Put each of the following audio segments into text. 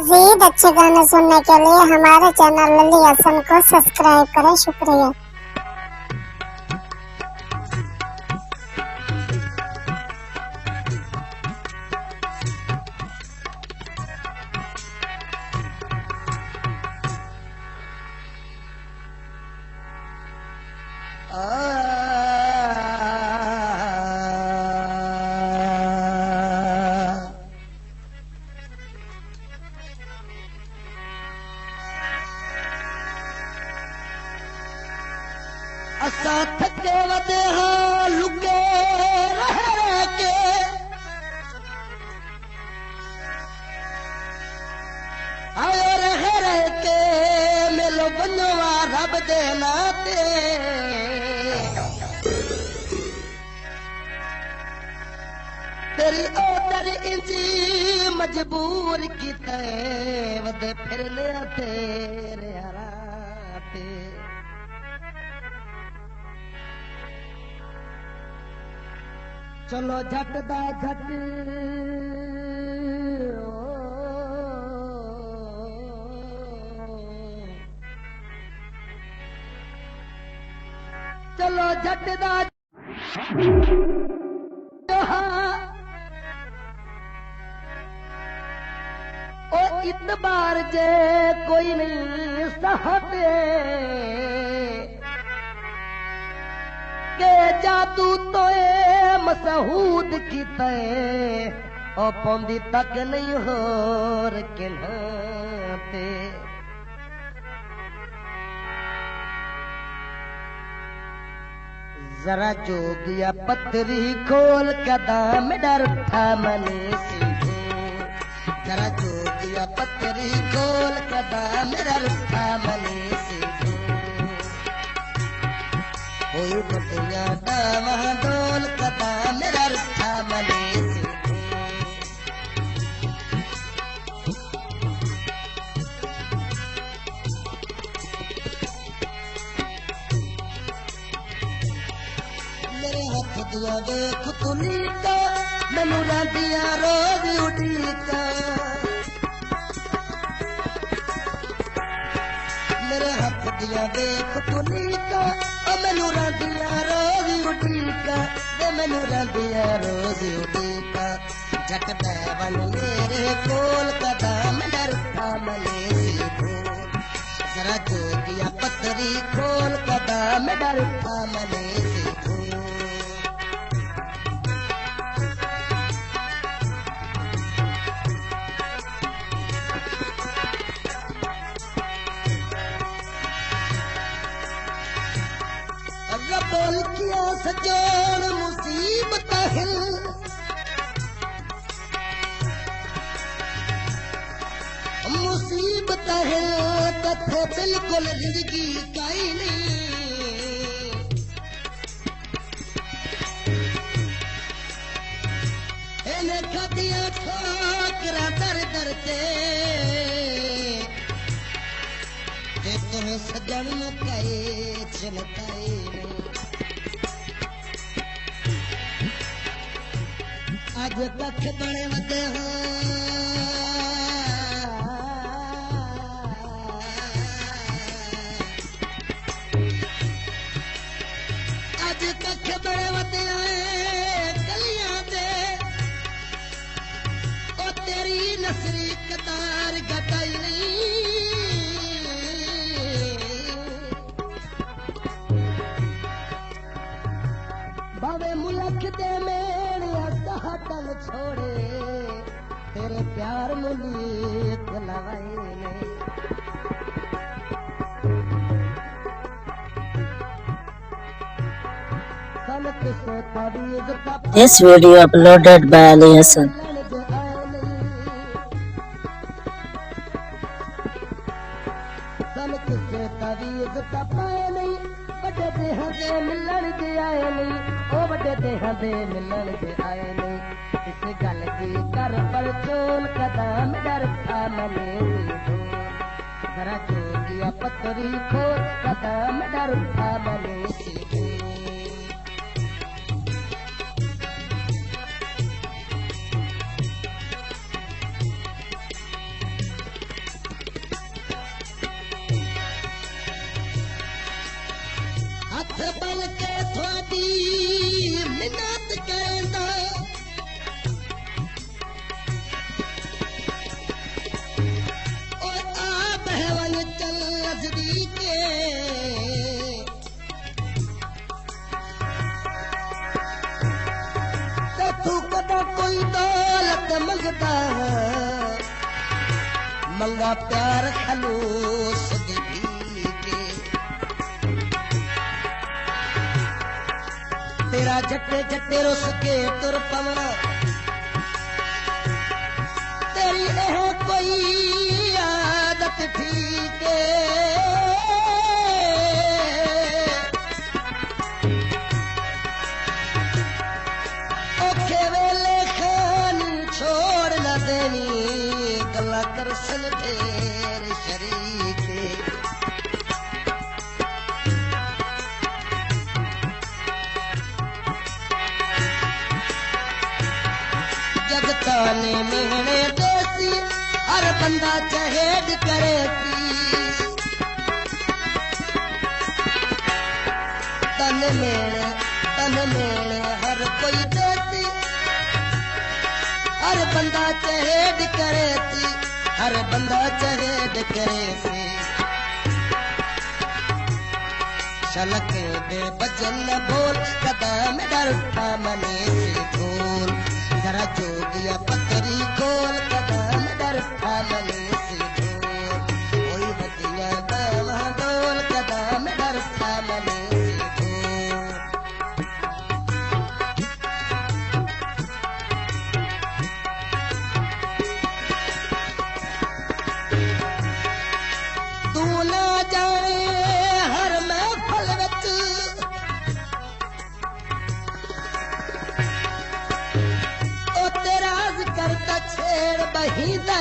मजीद अच्छे गाने सुनने के लिए हमारे चैनल लल्ली हसन को सब्सक्राइब करें। शुक्रिया। असा थके वदे हाँ लुके रह के आयो रह के मेलो बनवा रब दे नाते तेरी ओतर इंजी मजबूर की वदे फिर लिया तेरे हराते चलो झट दा झट चलो झट दा ओ इतबार जे कोई नहीं सहते के जादू तोए मसहूद की ओ पौंदी तक नहीं होर किन्हाते जरा जोगिया पत्थरी खोल कदम डर था मने सीधे जरा जोगिया पत्थरी खोल कदम डर था मने सीधे कोई बतिया डावा डोल कदा मेरा रुठा मने से मेरे हाथ दिया देख तुली का मैनू रांदिया रोज उठी का मेरे हाथ दिया देख तुली का मैनू रांदिया रोज उठी का मैनू रांदिया रोज उठी का झट बैवन मेरे कोल कदम डरता मने से बोल जरा जोगिया पत्थरी खोल कदम डरता मने से बोल बोल किया सजोन मुसीबत है मुसीबत है तथे बिल्कुल जिंदगी काई नहीं इन्हें खादिया ठोकरा दर दर ते तुम्हें सजन मुकाए चिमकाए आज कख बड़े वदे हो आज कख बड़े वदे गलियां दे ओ तेरी नसरी कतार घटाई नहीं बावे मुलक दे मेरे हटल छोड़े तेरे प्यार मुलीक लवाई नहीं This video uploaded by Ali Hassan. मिलन दे आए नहीं ओ बड़े देहां दे मिलन दे आए नहीं इस गल दी कर पर चोल कदम डरता मने से जरा जोगिया पत्थरी खोल कदम डरता मने से थोड़ी मिन्नत करदा और आ बहवन चल नजदीके तू कदा कोई दौलत मंगदा मंगा प्यार खलूस दी के तेरा जट्टे जट्टे रुस के तुर पवना तेरी यह कोई आदत ठीक औखे वेले खानी छोड़ न देनी गला करसन ढेर शरीके जगताने मेहने देसी हर बंदा चहेड करे तन मेणे हर कोई देसी हर बंदा चहेड करे हर बंदा चहेड करे शलके दे बचन न बोल कदम डरता मने से खोल जरा जोगिया पतरी खोल कदम डरता मने से खोल कोई बतिया बावा डोल कदम डरता मने से खोल तू ना जाने हर महफल विच ओ तेरा जिक्र ता छेड़ बही दे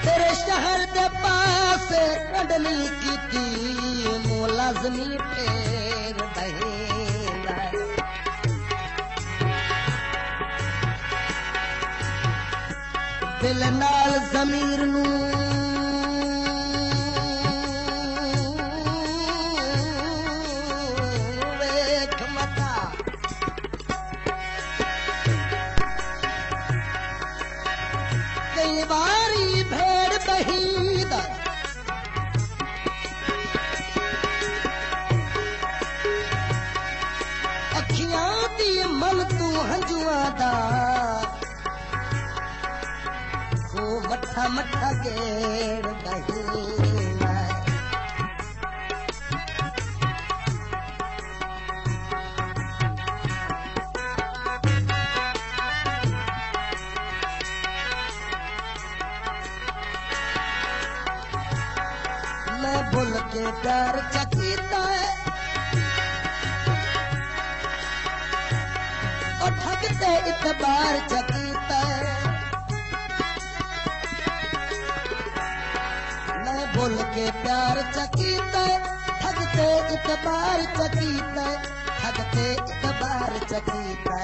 तेरे शहर दे पास कंडली कीती मुलाजमी फेर बही दिल नाल ज़मीर नू वेख मता कई बारी भेड़ बहीद अखियां दी मन तू हंजुआ दा मठा मठा गेड़ बहीना मैं भूल के प्यार चकीता है और ठगते इतबार चकीता है भूल के प्यार चकीता ठगते इतबार चकीता ठगते इतबार चकीता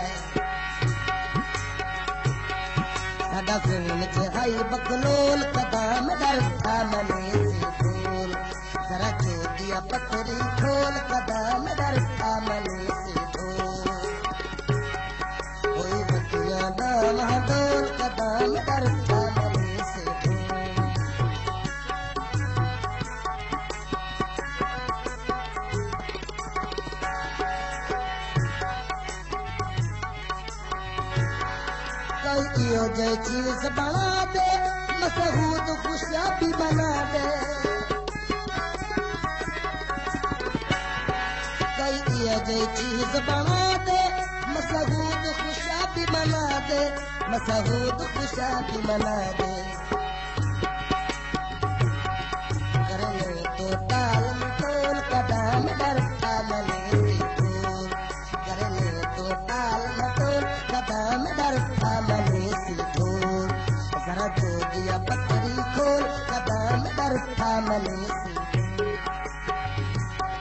साडा फिल्म च हाई बकलोल कदम डरता मने से खोल जरा जोगिया पथरी खोल कदम डरता मने से खोल कोई बतिया डाल डोल कदम डरता मने से यो जय चीज बना दे मशहूद खुशहाली बना दे कई ये जय चीज बना दे मशहूद खुशहाली बना दे मशहूद खुशहाली बना दे करने तो ताल मटोल कदम डरता मने से खोल करने तो ताल मटोल कदम डरता मने से खोल जरा जोगिया पतरी खोल कदम डरता मने से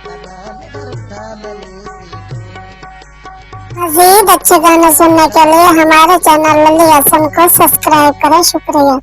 कदम डरता मने से मज़ीद अच्छे गाने सुनने के लिए हमारे चैनल लल्ली हसन को सब्सक्राइब करें। शुक्रिया।